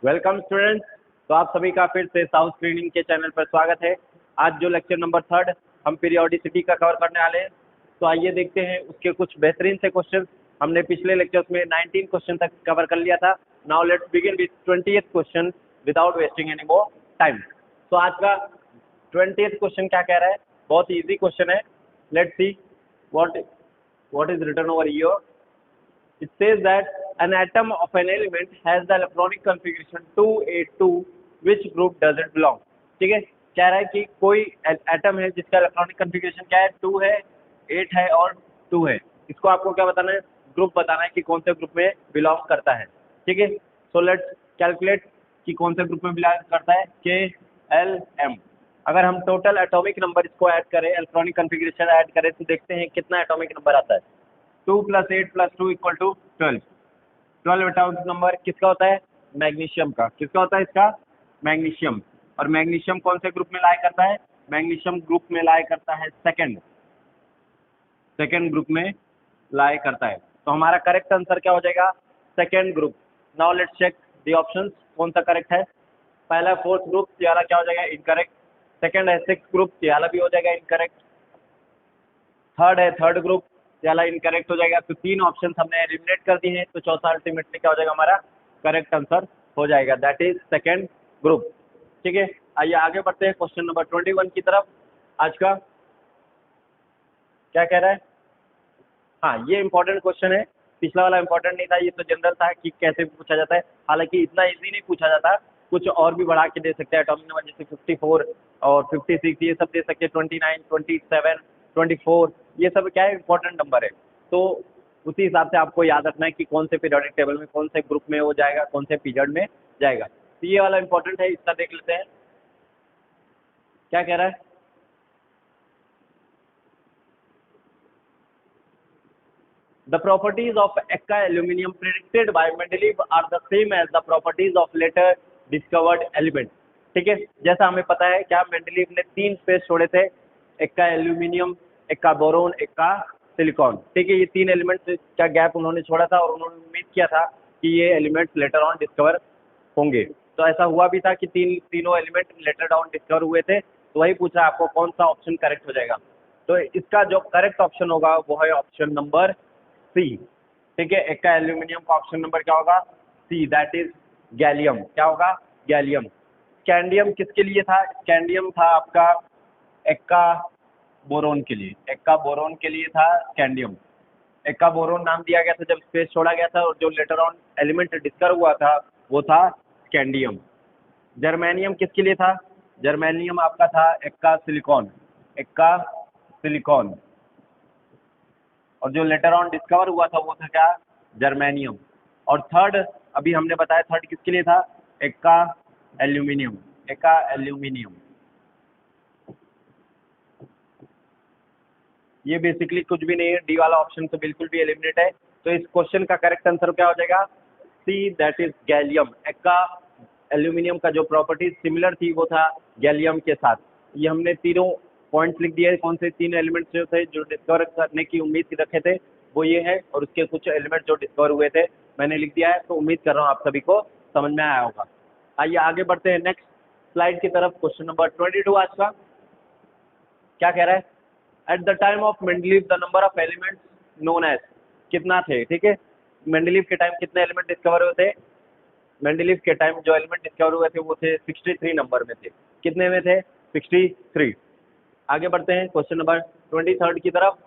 Welcome students. तो आप सभी का फिर से साउथ स्क्रीनिंग के चैनल पर स्वागत है। आज जो लेक्चर नंबर 3 हम पीरियोडिसिटी का कवर करने वाले हैं, तो आइए देखते हैं उसके कुछ बेहतरीन से क्वेश्चन। हमने पिछले लेक्चर्स में 19 क्वेश्चन तक कवर कर लिया था। Now let's begin with 20th question without wasting any more time. तो आज का 20th क्वेश्चन क्या कह रहा है? बहुत इजी क्वेश्चन है। Let's see what is written over here. It says that an atom of an element has the electronic configuration 2A2. Which group does it belong? ठीक है, कह रहा है कि कोई एटम है जिसका इलेक्ट्रॉनिक कन्फिग्रेशन क्या है, 2 है, 8 है और 2 है। इसको आपको क्या बताना है? ग्रुप बताना है कि कौन से ग्रुप में बिलोंग करता है। ठीक है, सो लेट्स कैलकुलेट कि कौन से ग्रुप में बिलोंग करता है। KLM। अगर हम टोटल एटॉमिक नंबर इसको ऐड करें, इलेक्ट्रॉनिक कन्फिग्रेशन ऐड करें, तो देखते हैं कितना एटॉमिक नंबर आता है। 2 + 8 + 2 = 12। 12 एटॉमिक नंबर किसका होता है? मैग्नीशियम का। किसका होता है? इसका मैग्नीशियम। और मैग्नीशियम कौन से ग्रुप में लाई करता है? मैग्नीशियम ग्रुप में लाई करता है सेकंड ग्रुप में लाई करता है। तो हमारा करेक्ट आंसर क्या हो जाएगा? Second group. Now let's check the options, कौन सा करेक्ट है। पहला 4th ग्रुप, ये वाला क्या हो जाएगा? इनकरेक्ट। सेकंड है 6th ग्रुप, ये वाला भी हो जाएगा इनकरेक्ट। थर्ड है 3rd ग्रुप, ये वाला इनकरेक्ट हो जाएगा। तो 3 ऑप्शन हमने एलिमिनेट कर दिए हैं, तो चौथा अल्टीमेटली क्या हो जाएगा? हमारा करेक्ट आंसर हो जाएगा, दैट इज सेकंड ग्रुप। ठीक है, आइए आगे बढ़ते हैं क्वेश्चन नंबर 21 की तरफ। आज का क्या कह रहा है? हाँ, ये इंपॉर्टेंट क्वेश्चन है। पिछला वाला इंपॉर्टेंट नहीं था, ये तो जनरल था कि कैसे पूछा जाता है। हालांकि इतना इजी नहीं पूछा जाता, कुछ और भी बढ़ा के दे सकते हैं एटॉमिक नंबर, जैसे 54 और 56 ये सब दे सकते हैं, 29, 27, 24, ये सब क्या है? इंपॉर्टेंट नंबर है। तो उसी हिसाब से आपको याद रखना है कि कौन से पीरियोडिक टेबल में, कौन से ग्रुप में वो जाएगा, कौन से पीरियड में जाएगा। तो ये वाला इंपॉर्टेंट है, इसका देख लेते हैं क्या कह रहा है। The properties of Eka aluminum predicted by Mendeleev are the same as the properties of later discovered element. ठीक है, जैसा हमें पता है क्या मेंडलीव ने 3 स्पेस छोड़े थे, Ekka aluminium, Ekka boron, Ekka silicon. ठीक है, ये 3 एलिमेंट्स का गैप उन्होंने छोड़ा था और उन्होंने उम्मीद किया था कि ये एलिमेंट्स लेटर ऑन डिस्कवर होंगे। तो ऐसा हुआ भी था कि तीनों एलिमेंट लेटर डाउन डिस्कवर हुए थे। तो वही पूछा आपको कौन सा ऑप्शन करेक्ट हो जाएगा। तो इसका जो करेक्ट ऑप्शन होगा वो है ऑप्शन नंबर सी। ठीक है, एक्का एल्यूमिनियम का ऑप्शन नंबर क्या होगा? C, that is gallium. क्या होगा? गैलियम। स्कैंडियम किसके लिए था? स्कैंडियम था आपका एक्का बोरोन के लिए। एक्का बोरोन के लिए था स्कैंडियम। एक्का बोरोन नाम दिया गया था जब स्पेस छोड़ा गया था, और जो लेटर ऑन एलिमेंट डिस्कवर हुआ था वो था स्कैंडियम। जर्मेनियम किसके लिए था? जर्मेनियम आपका था एक्का सिलिकॉन। एक्का सिलिकॉन। और जो लेटर ऑन डिस्कवर हुआ था वो था क्या? जर्मेनियम। और थर्ड अभी हमने बताया, थर्ड किसके लिए था? एक्का एल्यूमिनियम। एक्का एल्यूमिनियम। ये बेसिकली कुछ भी नहीं है, डी वाला ऑप्शन तो बिल्कुल भी एलिमिनेट है। तो इस क्वेश्चन का करेक्ट आंसर क्या हो जाएगा? C, that is gallium. एक्का एल्यूमिनियम का जो प्रॉपर्टीज सिमिलर थी वो था गैलियम के साथ। ये हमने तीनों पॉइंट्स लिख दिए। कौन से 3 एलिमेंट्स जो थे जो डिस्कवर करने की उम्मीद रखे थे वो ये है, और उसके कुछ एलिमेंट जो डिस्कवर हुए थे मैंने लिख दिया है। तो उम्मीद कर रहा हूँ आप सभी को समझ में आया होगा। आइए आगे बढ़ते हैं नेक्स्ट स्लाइड की तरफ। क्वेश्चन नंबर 22 आज का क्या कह रहा है? At the time of Mendeleev the number of elements known as, कितना थे? ठीक है, मेंडलीव के टाइम कितने एलिमेंट डिस्कवर हुए थे? मेंडलीव के टाइम जो एलिमेंट डिस्कवर हुए थे वो थे 63 नंबर में थे। कितने में थे? 63। आगे बढ़ते हैं क्वेश्चन नंबर 23 की तरफ।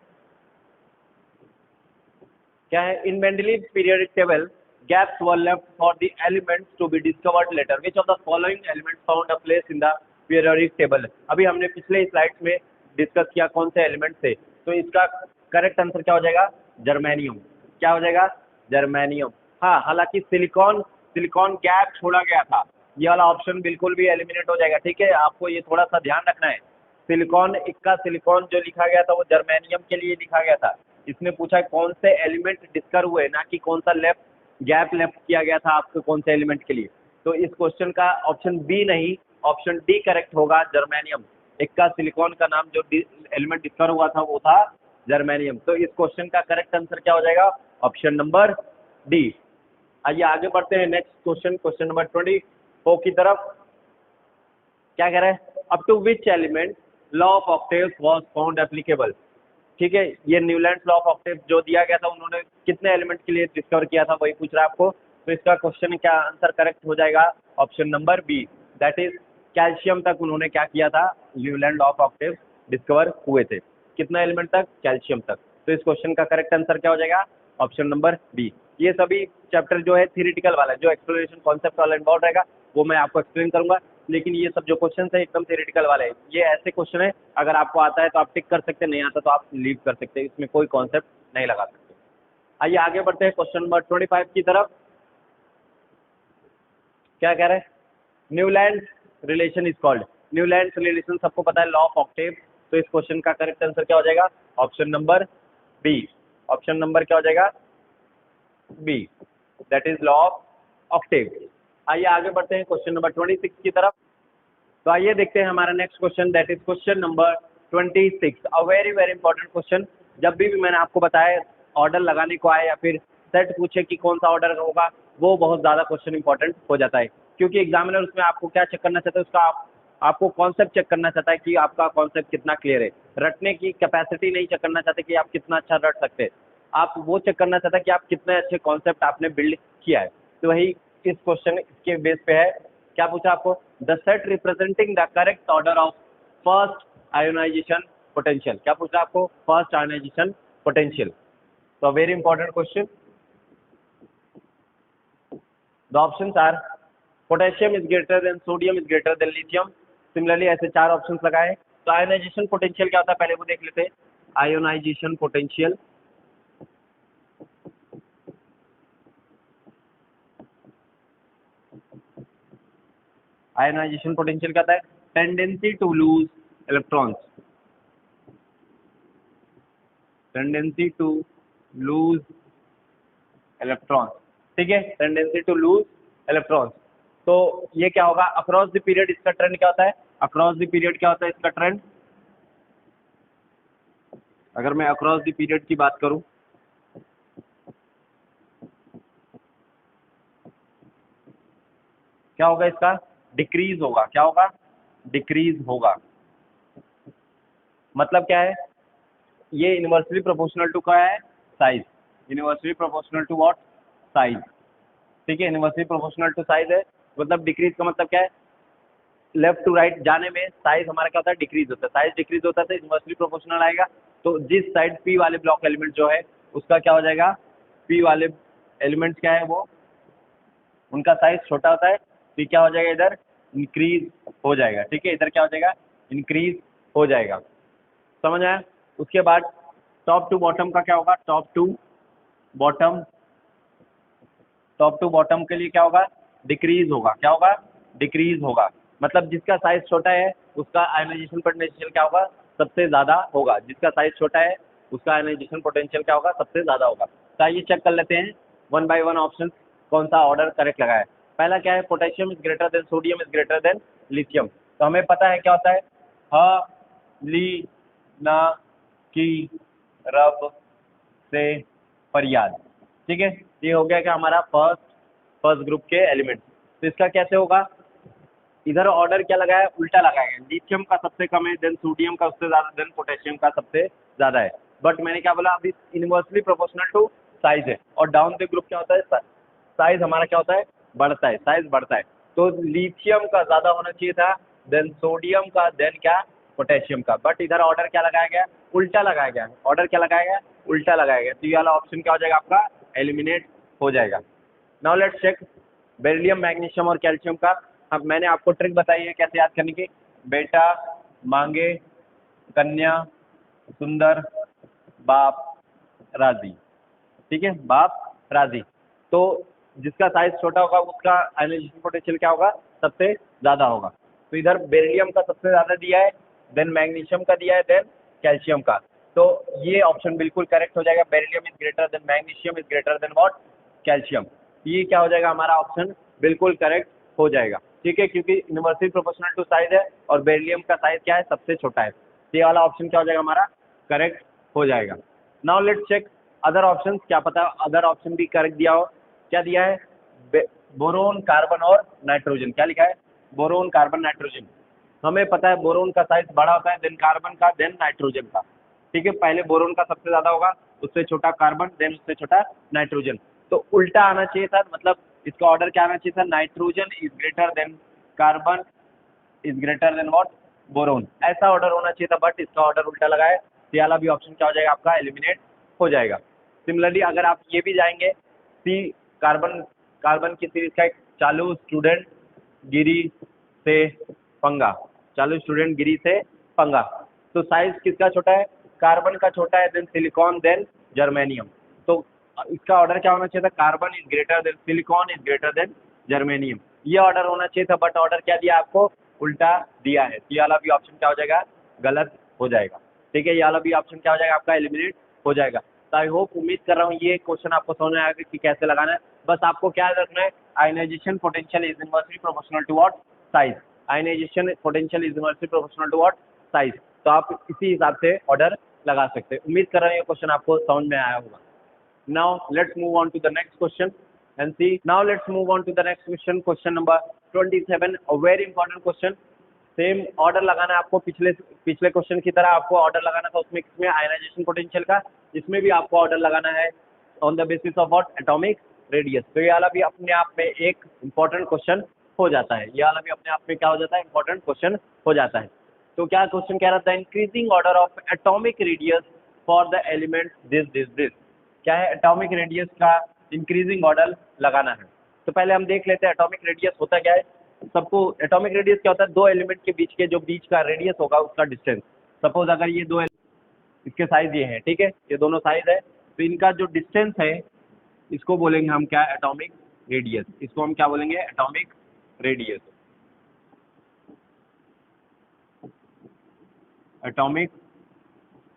क्या है? In Mendeleev periodic table gaps were left for the elements to be discovered later. Which of the following elements found a place in the periodic table? अभी हमने पिछले स्लाइड्स में डिस्कस किया कौन से एलिमेंट थे। तो इसका करेक्ट आंसर क्या हो जाएगा? जर्मेनियम। क्या हो जाएगा? जर्मेनियम। हाँ, हालांकि सिलिकॉन गैप छोड़ा गया था, ये वाला ऑप्शन बिल्कुल भी एलिमिनेट हो जाएगा। ठीक है, आपको ये थोड़ा सा ध्यान रखना है। सिलिकॉन, इक्का सिलिकॉन जो लिखा गया था वो जर्मेनियम के लिए लिखा गया था। इसने पूछा कौन से एलिमेंट डिस्कवर हुए, ना कि कौन सा गैप लेफ्ट किया गया था आपको कौन से एलिमेंट के लिए। तो इस क्वेश्चन का ऑप्शन बी नहीं, ऑप्शन डी करेक्ट होगा, जर्मेनियम। इक्का सिलिकॉन का नाम जो एलिमेंट डिस्कवर हुआ था वो था जर्मेनियम। तो इस क्वेश्चन का करेक्ट आंसर क्या हो जाएगा? Option number D. आइए आगे बढ़ते हैं नेक्स्ट क्वेश्चन, क्वेश्चन नंबर 24 की तरफ। क्या कह रहे हैं, up to which element law of octaves was found applicable. ठीक है, ये न्यूलैंड्स लॉ ऑफ ऑक्टेव जो दिया गया था, उन्होंने कितने एलिमेंट के लिए डिस्कवर किया था, वही पूछ रहा है आपको। तो इसका क्वेश्चन क्या आंसर करेक्ट हो जाएगा, option number B, that is calcium तक उन्होंने क्या किया था, Newland law of octave discover हुए थे। कितना एलिमेंट तक, कैल्शियम तक। तो इस क्वेश्चन का करेक्ट आंसर क्या हो जाएगा, ऑप्शन नंबर बी। ये सभी चैप्टर जो है थियोरेटिकल वाला, जो एक्सप्लोरेशन कॉन्सेप्ट वाला इन्वॉल्व रहेगा वो मैं आपको एक्सप्लेन करूंगा, लेकिन ये सब जो क्वेश्चन है एकदम थियोरेटिकल वाले हैं। ये ऐसे क्वेश्चन है, अगर आपको आता है तो आप टिक कर सकते हैं, नहीं आता तो आप लीव कर सकते हैं, इसमें कोई कॉन्सेप्ट नहीं लगा सकते। आइए आगे बढ़ते हैं क्वेश्चन नंबर 25 की तरफ। क्या कह रहे हैं, Newland relation is called. Newland relation सबको पता है, लॉ ऑफ ऑक्टेव। तो इस क्वेश्चन का करेक्ट आंसर क्या हो जाएगा, option number B. Option number क्या हो जाएगा, B, that is law of octave. आइए आगे बढ़ते हैं क्वेश्चन नंबर 26 की तरफ। तो आइए देखते हैं हमारा next question, that is question number 26, a very very important question. जब भी मैंने आपको बताया ऑर्डर लगाने को आए या फिर सेट पूछे कि कौन सा ऑर्डर होगा, वो बहुत ज़्यादा क्वेश्चन इंपॉर्टेंट हो जाता है, क्योंकि एग्जामिनर उसमें आपको क्या चेक करना चाहता है, उसका आपको कॉन्सेप्ट चेक करना चाहता है कि आपका कॉन्सेप्ट कितना क्लियर है। रटने की कैपेसिटी नहीं चेक करना चाहते कि आप कितना अच्छा रट सकते हैं, आप वो चेक करना चाहता है कि आप कितने अच्छे कॉन्सेप्ट आपने बिल्ड किया है। तो वही इस क्वेश्चन इसके बेस पे है। क्या पूछा आपको, the set representing the correct order of first ionization potential. क्या पूछा आपको, फर्स्ट आयोनाइजेशन पोटेंशियल। तो very important question. The options are potassium is greater than sodium is greater than lithium. Similarly ऐसे 4 ऑप्शंस लगाए। तो आयोनाइजेशन पोटेंशियल क्या होता है, पहले वो देख लेते हैं। आयोनाइजेशन पोटेंशियल, आयोनाइजेशन पोटेंशियल क्या होता है, tendency to lose electrons, tendency to lose electrons. ठीक है, टेंडेंसी टू लूज इलेक्ट्रॉन्स। तो ये क्या होगा, अक्रॉस द पीरियड इसका ट्रेंड क्या होता है, अक्रॉस द पीरियड क्या होता है इसका ट्रेंड। अगर मैं अक्रॉस द पीरियड की बात करूं, क्या होगा इसका, डिक्रीज होगा। क्या होगा, डिक्रीज होगा। मतलब क्या है, ये इनवर्सली प्रोपोर्शनल टू क्या है, size. Inversely proportional to what, size. ठीक है, इनवर्सली प्रोपोर्शनल टू साइज है। मतलब डिक्रीज का मतलब क्या है, लेफ्ट टू राइट जाने में साइज हमारा क्या होता है, डिक्रीज होता है। साइज डिक्रीज होता है तो इनवर्सली प्रोपोर्शनल आएगा। तो जिस साइड पी वाले ब्लॉक एलिमेंट जो है उसका क्या हो जाएगा, पी वाले एलिमेंट्स क्या है वो, उनका साइज छोटा होता है, तो क्या हो जाएगा, इधर इंक्रीज हो जाएगा। ठीक है, इधर क्या हो जाएगा, इंक्रीज हो जाएगा। समझ आया। उसके बाद टॉप टू बॉटम का क्या होगा, top to bottom, top to bottom के लिए क्या होगा, डिक्रीज होगा। क्या होगा, डिक्रीज होगा। मतलब जिसका साइज छोटा है उसका आयोनाइजेशन पोटेंशियल क्या होगा, सबसे ज़्यादा होगा। जिसका साइज छोटा है उसका आयोनाइजेशन पोटेंशियल क्या होगा, सबसे ज़्यादा होगा। तो आइए चेक कर लेते हैं वन बाय वन ऑप्शन कौन सा ऑर्डर करेक्ट लगा है। पहला क्या है, potassium is greater than sodium is greater than lithium. तो हमें पता है क्या होता है, ह ली ना की रब से फरियाद। ठीक है, ये हो गया क्या हमारा फर्स्ट ग्रुप के एलिमेंट। तो इसका कैसे होगा, इधर ऑर्डर क्या लगाया है, उल्टा लगाया है। लिथियम का सबसे कम है, देन सोडियम का उससे ज़्यादा, देन पोटेशियम का सबसे ज़्यादा है। बट मैंने क्या बोला, अभी इनवर्सली प्रोपोर्शनल टू साइज है, और डाउन द ग्रुप क्या होता है, साइज हमारा क्या होता है, बढ़ता है, साइज बढ़ता है। तो लिथियम का ज़्यादा होना चाहिए था, देन सोडियम का, देन क्या, पोटेशियम का। बट इधर ऑर्डर क्या लगाया गया, उल्टा लगाया गया। ऑर्डर क्या लगाया गया, उल्टा लगाया गया। तो ये वाला ऑप्शन क्या हो जाएगा आपका, एलिमिनेट हो जाएगा। Now let's check beryllium, magnesium और कैल्शियम का। अब मैंने आपको ट्रिक बताई है कैसे याद करने की, बेटा मांगे कन्या सुंदर बाप राजी। ठीक है, बाप राजी। तो जिसका साइज छोटा होगा उसका आयोनाइजेशन पोटेंशियल क्या होगा, सबसे ज़्यादा होगा। तो इधर बेरिलियम का सबसे ज़्यादा दिया है, देन मैग्नीशियम का दिया है, देन कैल्शियम का। तो ये ऑप्शन बिल्कुल करेक्ट हो जाएगा, beryllium is greater than magnesium is greater than what, calcium. ये क्या हो जाएगा, हमारा ऑप्शन बिल्कुल करेक्ट हो जाएगा। ठीक है, क्योंकि यूनिवर्सली प्रोपोर्शनल टू साइज है और बेरिलियम का साइज क्या है, सबसे छोटा है। तो ये वाला ऑप्शन क्या हो जाएगा, हमारा करेक्ट हो जाएगा। Now let's check other options, क्या पता अदर ऑप्शन भी करेक्ट दिया हो। क्या दिया है, बोरोन, कार्बन और नाइट्रोजन। क्या लिखा है? Boron, carbon, nitrogen. हमें पता है बोरोन का साइज बड़ा होता है, देन कार्बन का, देन नाइट्रोजन का। ठीक है, पहले बोरोन का सबसे ज्यादा होगा, उससे छोटा कार्बन, देन उससे छोटा नाइट्रोजन। तो उल्टा आना चाहिए था, मतलब इसका ऑर्डर क्या आना चाहिए था? Nitrogen is greater then carbon is greater than what? Boron. ऐसा ऑर्डर होना चाहिए था, बट इसका ऑर्डर उल्टा लगा है, तो ये वाला भी ऑप्शन क्या हो जाएगा आपका? एलिमिनेट हो जाएगा। सिमिलरली अगर आप ये भी जाएंगे, सी कार्बन, कार्बन की सीरीज का एक चालू स्टूडेंट गिरी से पंगा, चालू स्टूडेंट गिरी से पंगा। तो साइज किसका छोटा है? कार्बन का छोटा है, देन सिलिकॉन, देन जर्मेनियम। तो इसका ऑर्डर क्या होना चाहिए था? Carbon is greater then silicon is greater then germanium. ये ऑर्डर होना चाहिए था, बट ऑर्डर क्या दिया आपको? उल्टा दिया है। तो ये वाला भी ऑप्शन क्या हो जाएगा? गलत हो जाएगा। ठीक है, ये वाला भी ऑप्शन क्या हो जाएगा आपका? एलिमिनेट हो जाएगा। तो आई होप, उम्मीद कर रहा हूँ ये क्वेश्चन आपको समझ में आएगा कि कैसे लगाना है। बस आपको क्या रखना है? Ionization potential is inversely proportional to what? Size. Ionization potential is inversely proportional to what? Size. तो आप इसी हिसाब से ऑर्डर लगा सकते हैं। उम्मीद कर रहा हूँ ये क्वेश्चन आपको समझ में आया होगा। Now let's move on to the next question and see. Now let's move on to the next question. Question number 27. A very important question. Same order लगाना है आपको, पिछले पिछले क्वेश्चन की तरह आपको ऑर्डर लगाना था उसमें किसमें? आयनाइजेशन पोटेंशियल का। इसमें भी आपको ऑर्डर लगाना है on the basis of what? Atomic radius. तो ये वाला भी अपने आप में एक इंपॉर्टेंट क्वेश्चन हो जाता है। ये वाला भी अपने आप में क्या हो जाता है? इंपॉर्टेंट क्वेश्चन हो जाता है। तो क्या क्वेश्चन कह रहा था? Increasing order of atomic radius for the element this. क्या है? एटॉमिक रेडियस का इंक्रीजिंग ऑर्डर लगाना है। तो पहले हम देख लेते हैं एटॉमिक रेडियस होता क्या है। सबको एटॉमिक रेडियस क्या होता है? दो एलिमेंट के बीच के जो बीच का रेडियस होगा उसका डिस्टेंस। सपोज अगर ये दो, इसके साइज ये हैं, ठीक है, ये दोनों साइज है, तो इनका जो डिस्टेंस है इसको बोलेंगे हम क्या? Atomic radius. इसको हम क्या बोलेंगे? Atomic radius. एटॉमिक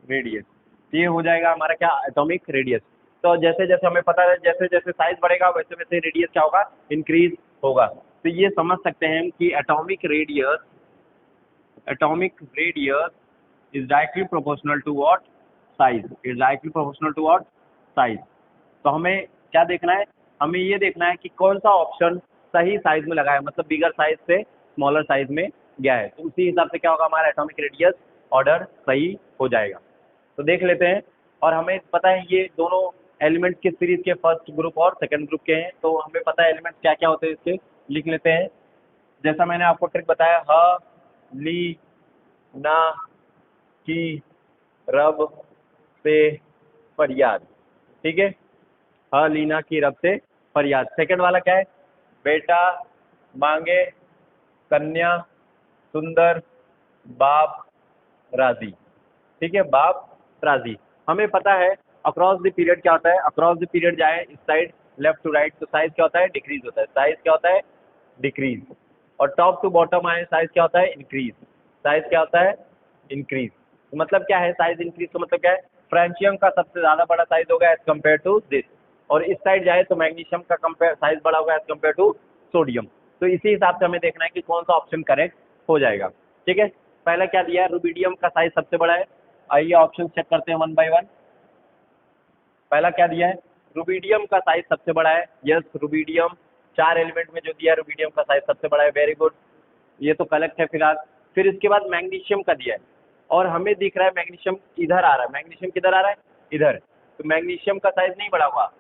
रेडियस, ये हो जाएगा हमारा क्या? Atomic radius. तो जैसे जैसे हमें पता है, जैसे जैसे साइज बढ़ेगा वैसे वैसे रेडियस क्या होगा? इंक्रीज होगा। तो ये समझ सकते हैं कि atomic radius is directly proportional to what? Size. Is directly proportional to what? Size. तो हमें क्या देखना है? हमें ये देखना है कि कौन सा ऑप्शन सही साइज में लगा है, मतलब बिगर साइज से स्मॉलर साइज में गया है। तो उसी हिसाब से क्या होगा? हमारा एटॉमिक रेडियस ऑर्डर सही हो जाएगा। तो देख लेते हैं। और हमें पता है ये दोनों एलिमेंट किस सीरीज के, फर्स्ट ग्रुप और सेकंड ग्रुप के हैं। तो हमें पता है एलिमेंट्स क्या क्या होते हैं इसके, लिख लेते हैं। जैसा मैंने आपको ट्रिक बताया, ह, ली, ना, की, रब, से, फरियाद। ठीक है, ह, लीना, की, रब, से, फरियाद। सेकंड वाला क्या है? बेटा, मांगे, कन्या, सुंदर, बाप, राजी। ठीक है, बाप, राजी। हमें पता है अक्रॉस द पीरियड क्या होता है? अक्रॉस द पीरियड जाए इस साइड लेफ्ट टू राइट तो साइज क्या होता है? डिक्रीज होता है। साइज क्या होता है? डिक्रीज। और टॉप टू बॉटम आए साइज क्या होता है? इंक्रीज। साइज क्या होता है? इंक्रीज। तो मतलब क्या है साइज इंक्रीज? तो मतलब क्या है? फ्रेंशियम का सबसे ज्यादा बड़ा साइज होगा एज कम्पेयर टू दिस। और इस साइड जाए तो मैग्नीशियम का कंपेयर साइज बड़ा होगा एज कम्पेयर टू सोडियम। तो इसी हिसाब से हमें देखना है कि कौन सा ऑप्शन करेक्ट हो जाएगा। ठीक है, पहला क्या दिया है? रुबिडियम का साइज सबसे बड़ा है। आइए ऑप्शन चेक करते हैं वन बाय वन। पहला क्या दिया है? रुबिडियम का साइज सबसे बड़ा है। यस, रुबिडियम, 4 एलिमेंट में जो दिया है रुबिडियम का साइज सबसे बड़ा है। वेरी गुड, ये तो करेक्ट है फिलहाल। फिर इसके बाद मैग्नीशियम का दिया है, और हमें दिख रहा है मैग्नीशियम इधर आ रहा है। मैग्नीशियम किधर आ रहा है? इधर। तो मैग्नीशियम का साइज नहीं बड़ा होगा,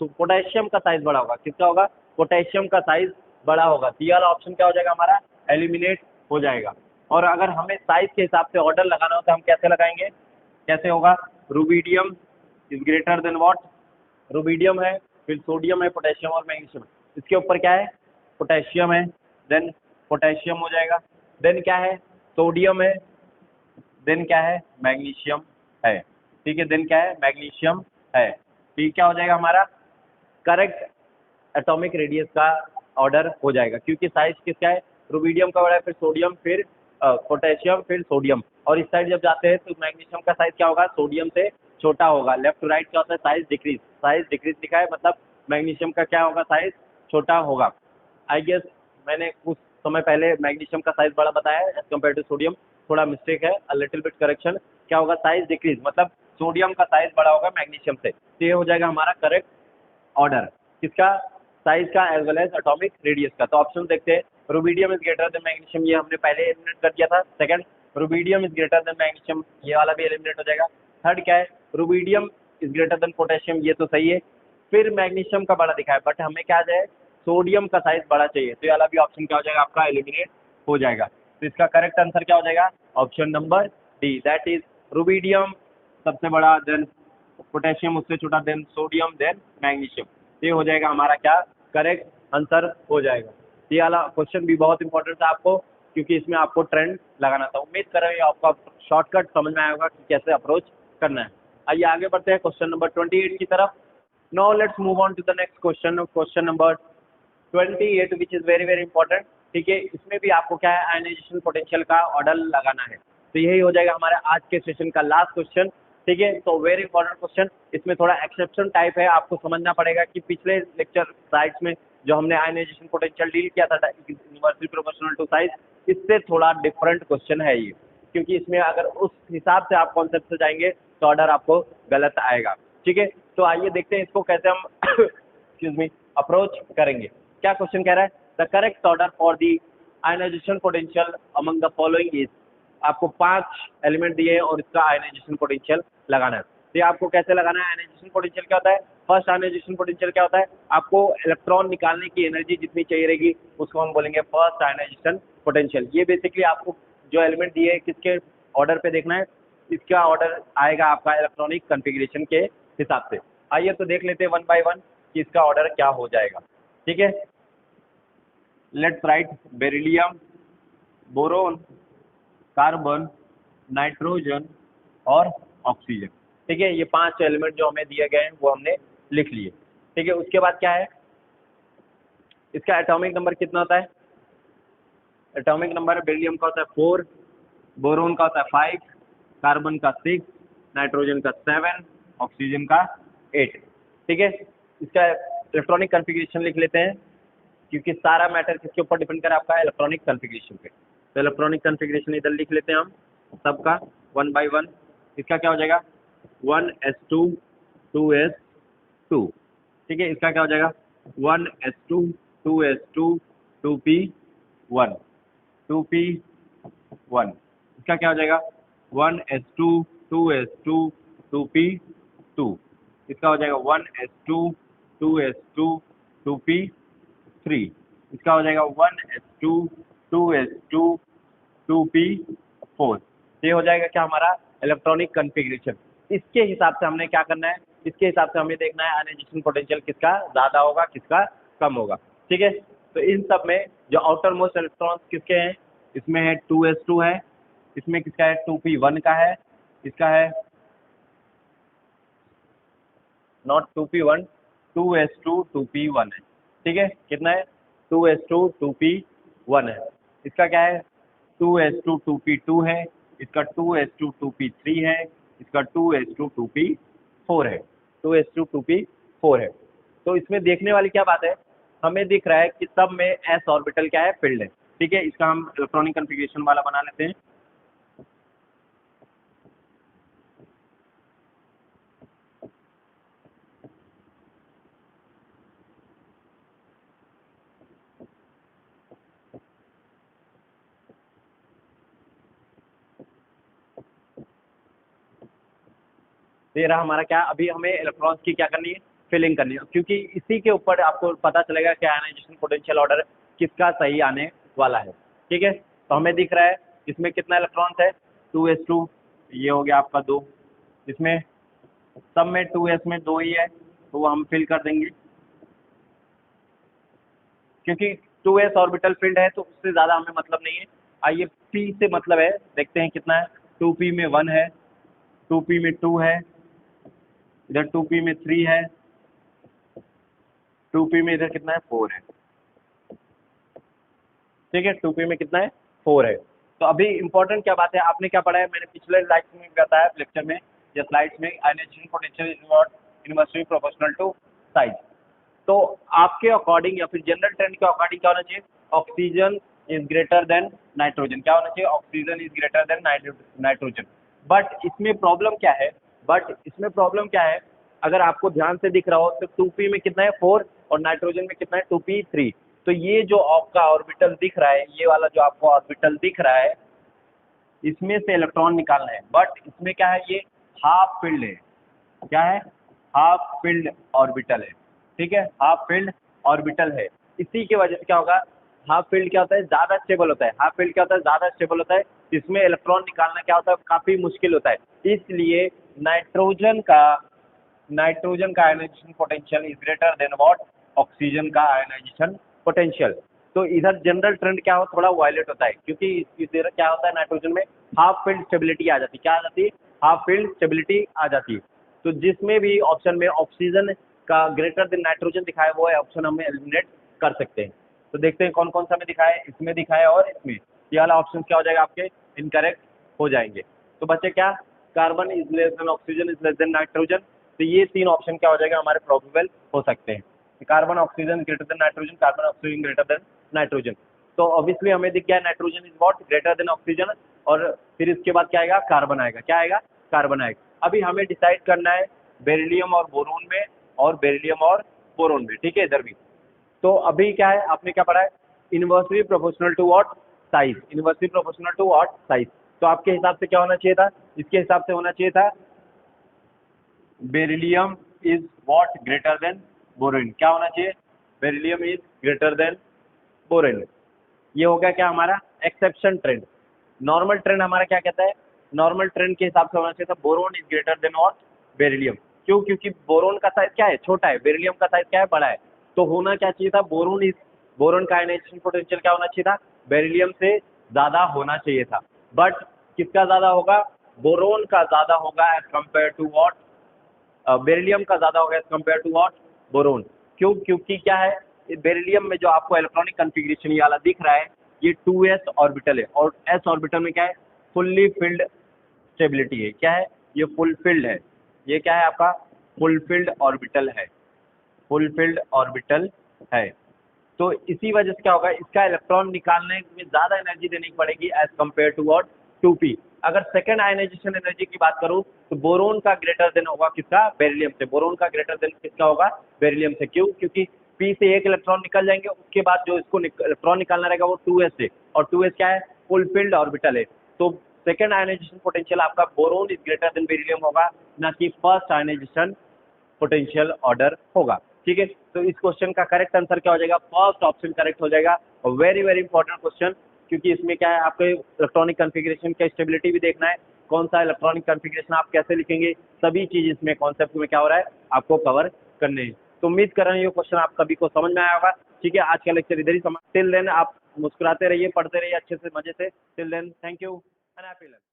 पोटेशियम का साइज बड़ा होगा। किसका होगा? पोटेशियम का साइज बड़ा होगा। तो ये वाला ऑप्शन क्या हो जाएगा हमारा? एलिमिनेट हो जाएगा। और अगर हमें साइज के हिसाब से ऑर्डर लगाना हो तो हम कैसे लगाएंगे? कैसे होगा? Rubidium is greater than what? Rubidium है, फिर सोडियम है, पोटेशियम और मैग्नीशियम। इसके ऊपर क्या है? पोटेशियम है, देन पोटेशियम हो जाएगा। देन क्या है? सोडियम है, देन क्या है? मैग्नीशियम है। ठीक है, देन क्या है? मैग्नीशियम है। ठीक, क्या हो जाएगा हमारा? करेक्ट एटॉमिक रेडियस का ऑर्डर हो जाएगा, क्योंकि साइज किसका है? रुबिडियम का बड़ा है, फिर सोडियम, फिर पोटेशियम, फिर सोडियम। और इस साइड जब जाते हैं तो मैग्नीशियम का साइज क्या होगा? सोडियम से छोटा होगा। लेफ्ट टू राइट क्या होता है? Size decrease. साइज डिक्रीज लिखा है, मतलब मैग्नीशियम का क्या होगा? साइज छोटा होगा। आई गेस मैंने कुछ समय पहले मैग्नीशियम का साइज बड़ा बताया है एज कम्पेयर टू सोडियम। थोड़ा मिस्टेक है, अ लिटिल बिट करेक्शन। क्या होगा? साइज डिक्रीज, मतलब सोडियम का साइज बड़ा होगा मैग्नीशियम से। तो ये हो जाएगा हमारा करेक्ट ऑर्डर। किसका? साइज का as well as atomic radius का। तो ऑप्शन देखते हैं, rubidium is greater than magnesium, ये हमने पहले एलिमिनेट कर दिया था। Second, rubidium is greater than magnesium, ये वाला भी एलिमिनेट हो जाएगा। थर्ड क्या है, rubidium is greater then potassium, ये तो सही है। फिर मैग्नीशियम का बड़ा दिखा है, बट हमें क्या है, सोडियम का साइज बड़ा चाहिए, तो ये वाला भी ऑप्शन क्या हो जाएगा आपका, एलिमिनेट हो जाएगा। तो इसका करेक्ट आंसर क्या हो जाएगा, option number D, that is rubidium सबसे बड़ा, देन पोटेशियम उससे छोटा, देन सोडियम, देन मैग्नीशियम। ये हो जाएगा हमारा क्या करेक्ट आंसर हो जाएगा। ये वाला क्वेश्चन भी बहुत इंपॉर्टेंट था आपको, क्योंकि इसमें आपको ट्रेंड लगाना था। उम्मीद कर रहे हैं आपको शॉर्टकट समझ में आया होगा कि कैसे अप्रोच करना है। आइए आगे बढ़ते हैं क्वेश्चन नंबर 28 की तरफ। Now let's move on to the next question, question number 28 which is very very important. ठीक है, इसमें भी आपको क्या है, आयनाइजेशन पोटेंशियल का ऑर्डर लगाना है। तो यही हो जाएगा हमारे आज के सेशन का लास्ट क्वेश्चन। ठीक है, तो वेरी इंपॉर्टेंट क्वेश्चन, इसमें थोड़ा एक्सेप्शन टाइप है, आपको समझना पड़ेगा कि पिछले लेक्चर स्लाइड्स में जो हमने आयनाइजेशन पोटेंशियल डील किया था इनवर्सली प्रोपोर्शनल टू साइज, इससे थोड़ा डिफरेंट क्वेश्चन है ये, क्योंकि इसमें अगर उस हिसाब से आप कॉन्सेप्ट से जाएंगे तो ऑर्डर आपको गलत आएगा। ठीक है, तो आइए देखते हैं इसको कैसे हम एक्सक्यूज मी अप्रोच करेंगे। क्या क्वेश्चन कह रहा है, the correct order for the ionization potential among the following is, आपको 5 एलिमेंट दिए हैं और इसका आयनाइजेशन पोटेंशियल लगाना है। तो ये आपको कैसे लगाना है, आयनाइजेशन पोटेंशियल क्या होता है, फर्स्ट आयनाइजेशन पोटेंशियल क्या होता है, आपको इलेक्ट्रॉन निकालने की एनर्जी जितनी चाहिए रहेगी उसको हम बोलेंगे फर्स्ट आयनाइजेशन पोटेंशियल। ये बेसिकली आपको जो एलिमेंट दिए हैं किसके ऑर्डर पे देखना है, इसका ऑर्डर आएगा आपका इलेक्ट्रॉनिक कन्फिग्रेशन के हिसाब से। आइए तो देख लेते हैं वन बाय वन कि इसका ऑर्डर क्या हो जाएगा। ठीक है, let's write beryllium, boron, carbon, nitrogen और ऑक्सीजन। ठीक है, ये 5 एलिमेंट जो हमें दिए गए हैं वो हमने लिख लिए। ठीक है, उसके बाद क्या है, इसका एटॉमिक नंबर कितना होता है, एटॉमिक नंबर बेरिलियम का होता है 4, बोरोन का होता है 5, कार्बन का 6, नाइट्रोजन का 7, ऑक्सीजन का 8। ठीक है, इसका इलेक्ट्रॉनिक कन्फिग्रेशन लिख लेते हैं, क्योंकि सारा मैटर किसके ऊपर डिपेंड करे, आपका इलेक्ट्रॉनिक कन्फिग्रेशन पे। तो इलेक्ट्रॉनिक कन्फिग्रेशन इधर लिख लेते हैं हम सबका वन बाय वन। इसका क्या हो जाएगा 1s2 2s2। ठीक है, इसका क्या हो जाएगा 1s2 2s2 2p1 2p1। इसका क्या हो जाएगा 1s2 2s2 2p2। इसका हो जाएगा 1s2 2s2 2p3। इसका हो जाएगा 1s2 2s2 2p4। ये हो जाएगा क्या हमारा इलेक्ट्रॉनिक कन्फिग्रेशन। इसके हिसाब से हमने क्या करना है, इसके हिसाब से हमें देखना है आयनाइजेशन पोटेंशियल किसका ज़्यादा होगा किसका कम होगा। ठीक है, तो इन सब में जो आउटर मोस्ट इलेक्ट्रॉन्स किसके हैं, इसमें है 2s2 है, इसमें किसका है 2p1 का है, इसका है नॉट 2p1 2s2 2p1 है। ठीक है, कितना है 2s2 2p1 है। इसका क्या है 2s2 2p2 है, इसका 2s2 2p3 है, इसका 2s2 2p4 है, 2s2 2p4 है। तो इसमें देखने वाली क्या बात है, हमें दिख रहा है कि सब में s ऑर्बिटल क्या है फील्ड है। ठीक है, इसका हम इलेक्ट्रॉनिक कन्फिग्रेशन वाला बना लेते हैं। ये रहा हमारा क्या, अभी हमें इलेक्ट्रॉन्स की क्या करनी है, फिलिंग करनी है, क्योंकि इसी के ऊपर आपको पता चलेगा कि आयनाइजेशन पोटेंशियल ऑर्डर किसका सही आने वाला है। ठीक है, तो हमें दिख रहा है इसमें कितना इलेक्ट्रॉन्स है 2s2, ये हो गया आपका 2, इसमें सब में 2s में 2 ही है तो वो हम फिल कर देंगे, क्योंकि 2s ऑर्बिटल फील्ड है तो उससे ज़्यादा हमें मतलब नहीं है। आइए p से मतलब है, देखते हैं कितना है, 2p में 1 है, 2p में 2 है, इधर 2p में 3 है, 2p में इधर कितना है 4 है। ठीक है, 2p में कितना है 4 है। तो अभी इंपॉर्टेंट क्या बात है, आपने क्या पढ़ा है, मैंने पिछले स्लाइड्स में बताया लेक्चर में या स्लाइड्स में, ionization potential is not inversely proportional to size. तो आपके अकॉर्डिंग या फिर जनरल ट्रेंड के अकॉर्डिंग क्या होना चाहिए, oxygen is greater then nitrogen, क्या होना चाहिए oxygen is greater then nitrogen. But इसमें प्रॉब्लम क्या है, अगर आपको ध्यान से दिख रहा हो तो 2p में कितना है 4, और नाइट्रोजन में कितना है 2p3। तो ये जो आपका ऑर्बिटल दिख रहा है, ये वाला जो आपको ऑर्बिटल दिख रहा है, इसमें से इलेक्ट्रॉन निकालना है, बट इसमें क्या है, ये हाफ फील्ड है। क्या है? हाफ फील्ड ऑर्बिटल है। ठीक है, हाफ फील्ड ऑर्बिटल है। इसी की वजह से क्या होगा, हाफ फील्ड क्या होता है, ज़्यादा स्टेबल होता है। हाफ फील्ड क्या होता है, ज़्यादा स्टेबल होता है। इसमें इलेक्ट्रॉन निकालना क्या होता है, काफ़ी मुश्किल होता है। इसलिए नाइट्रोजन का ionization potential is greater than what, oxygen का आयनाइजेशन पोटेंशियल। तो इधर जनरल ट्रेंड क्या हो, थोड़ा वायलेट होता है, क्योंकि इधर क्या होता है, नाइट्रोजन में हाफ फील्ड स्टेबिलिटी आ जाती है। क्या आ जाती है? हाफ फील्ड स्टेबिलिटी आ जाती है। तो जिसमें भी ऑप्शन में ऑक्सीजन का ग्रेटर देन नाइट्रोजन दिखाया, वो है ऑप्शन हम एलिमिनेट कर सकते हैं। तो देखते हैं कौन कौन सा में दिखाया है, इसमें दिखाया और इसमें। ये वाला ऑप्शन क्या हो जाएगा, आपके इनकरेक्ट हो जाएंगे। तो बच्चे क्या, carbon is less than oxygen is less than nitrogen. तो ये तीन ऑप्शन क्या हो जाएगा, हमारे प्रोबेबल हो सकते हैं। Carbon oxygen greater than nitrogen, carbon oxygen greater than nitrogen. तो ऑब्वियसली हमें दिख गया nitrogen is what, greater than oxygen, और फिर इसके बाद क्या आएगा, कार्बन आएगा। क्या आएगा? कार्बन आएगा। अभी हमें डिसाइड करना है बेरिलियम और बोरोन में, और बेरिलियम और बोरोन में। ठीक है, इधर भी। तो अभी क्या है, आपने क्या पढ़ा है, inversely proportional to what, size. Inversely proportional to what, size. तो आपके हिसाब से क्या होना चाहिए था, इसके हिसाब से होना चाहिए था beryllium is what, greater than boron. क्या होना चाहिए, beryllium is greater then boron. ये हो गया क्या हमारा एक्सेप्शन ट्रेंड। नॉर्मल ट्रेंड हमारा क्या कहता है, नॉर्मल ट्रेंड के हिसाब से होना चाहिए था boron is greater than what, beryllium. क्यों? क्योंकि बोरोन का साइज क्या है, छोटा है, बेरिलियम का साइज क्या है, बड़ा है। तो होना क्या चाहिए था, बोरोन का आयनाइजेशन पोटेंशियल क्या होना चाहिए था, बेरिलियम से ज़्यादा होना चाहिए था। बट किसका ज़्यादा होगा, बोरोन का ज़्यादा होगा as compare to what, beryllium का ज़्यादा होगा as compare to what, boron. क्यों? क्योंकि क्या है, बेरिलियम में जो आपको इलेक्ट्रॉनिक कन्फिग्रेशन ये वाला दिख रहा है, ये 2s ऑर्बिटल है, और s ऑर्बिटल में क्या है, फुल्ली फिल्ड स्टेबिलिटी है। क्या है, ये फुल फिल्ड है। ये क्या है आपका, फुल फिल्ड ऑर्बिटल है। फुल फिल्ड ऑर्बिटल है। तो इसी वजह से क्या होगा, इसका इलेक्ट्रॉन निकालने में ज़्यादा एनर्जी देनी पड़ेगी as compare to what, 2p। अगर सेकंड आयनाइजेशन एनर्जी की बात करूं, तो बोरोन का ग्रेटर देन होगा किसका, बेरिलियम से। बोरोन का ग्रेटर देन किसका होगा, बेरिलियम से। क्यों? क्योंकि p से एक इलेक्ट्रॉन निकल जाएंगे, उसके बाद जो इसको इलेक्ट्रॉन निकालना रहेगा वो 2s से, और 2s क्या है, फुलफिल्ड ऑर्बिटल है। तो सेकंड आयनाइजेशन पोटेंशियल आपका boron is greater then beryllium होगा, ना कि फर्स्ट आयनाइजेशन पोटेंशियल ऑर्डर होगा। ठीक है, तो इस क्वेश्चन का करेक्ट आंसर क्या हो जाएगा, फर्स्ट ऑप्शन करेक्ट हो जाएगा। और वेरी वेरी इंपॉर्टेंट क्वेश्चन, क्योंकि इसमें क्या है, आपको इलेक्ट्रॉनिक कॉन्फ़िगरेशन का स्टेबिलिटी भी देखना है, कौन सा इलेक्ट्रॉनिक कॉन्फ़िगरेशन आप कैसे लिखेंगे, सभी चीज़ इसमें कॉन्सेप्ट में क्या हो रहा है आपको कवर करने हैं। तो उम्मीद कर रहे हैं ये क्वेश्चन आप सभी को समझ में आया होगा। ठीक है, आज का लेक्चर इधर ही समाप्त। टिल देन आप मुस्कुराते रहिए, पढ़ते रहिए अच्छे से, मजे से। Till then, thank you and happy learning.